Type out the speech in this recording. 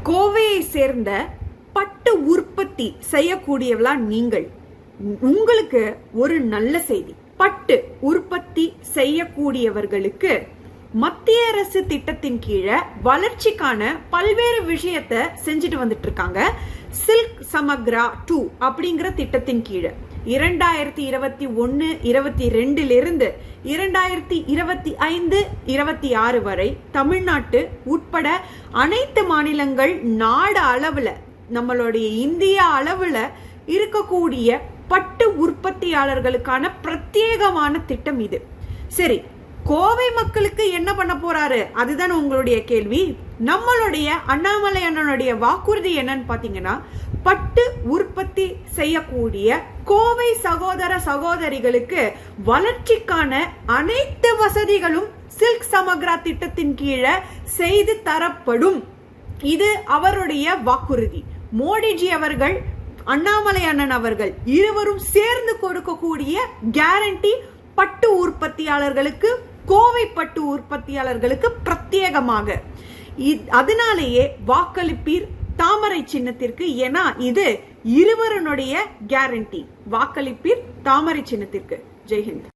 கோவையை சேர்ந்த பட்டு உற்பத்தி செய்யக்கூடியவளா நீங்கள். உங்களுக்கு ஒரு நல்ல செய்தி. பட்டு உற்பத்தி செய்யக்கூடியவர்களுக்கு மத்திய அரசு திட்டத்தின் கீழே வளர்ச்சிக்கான பல்வேறு விஷயத்த செஞ்சுட்டு வந்துட்டு இருக்காங்க. சில்க் சமக்ரா 2 அப்படிங்கிற திட்டத்தின் கீழே 2021-22 2025-26 வரை தமிழ்நாட்டு உட்பட அனைத்து மாநிலங்கள் நாடு அளவுல நம்மளுடைய இந்திய அளவுல இருக்கக்கூடிய பட்டு உற்பத்தியாளர்களுக்கான பிரத்யேகமான திட்டம் இது. சரி, கோவை மக்களுக்கு என்ன பண்ண போறாரு? அதுதான் உங்களுடைய கேள்வி. நம்மளுடைய அண்ணாமலை அண்ணனுடைய வாக்குறுதி என்னன்னு பாத்தீங்கன்னா, பட்டு உற்பத்தி செய்யக்கூடிய கோவை சகோதர சகோதரிகளுக்கு வளர்ச்சிக்கான அனைத்து வசதிகளும் சில்க் சமக்ரா திட்டத்தின் கீழே செய்து தரப்படும். இது அவருடைய வாக்குறுதி. மோடிஜி அவர்கள், அண்ணாமலை அண்ணன் அவர்கள் இருவரும் சேர்ந்து கொடுக்கக்கூடிய கேரண்டி பட்டு உற்பத்தியாளர்களுக்கு, கோவை பட்டு உற்பத்தியாளர்களுக்கு பிரத்யேகமாக. அதனாலேயே வாக்களிப்பீர் தாமரை சின்னத்திற்கு. ஏன்னா இது இருவருடைய கேரண்டி. வாக்களிப்பீர் தாமரை சின்னத்திற்கு. ஜெய்ஹிந்த்.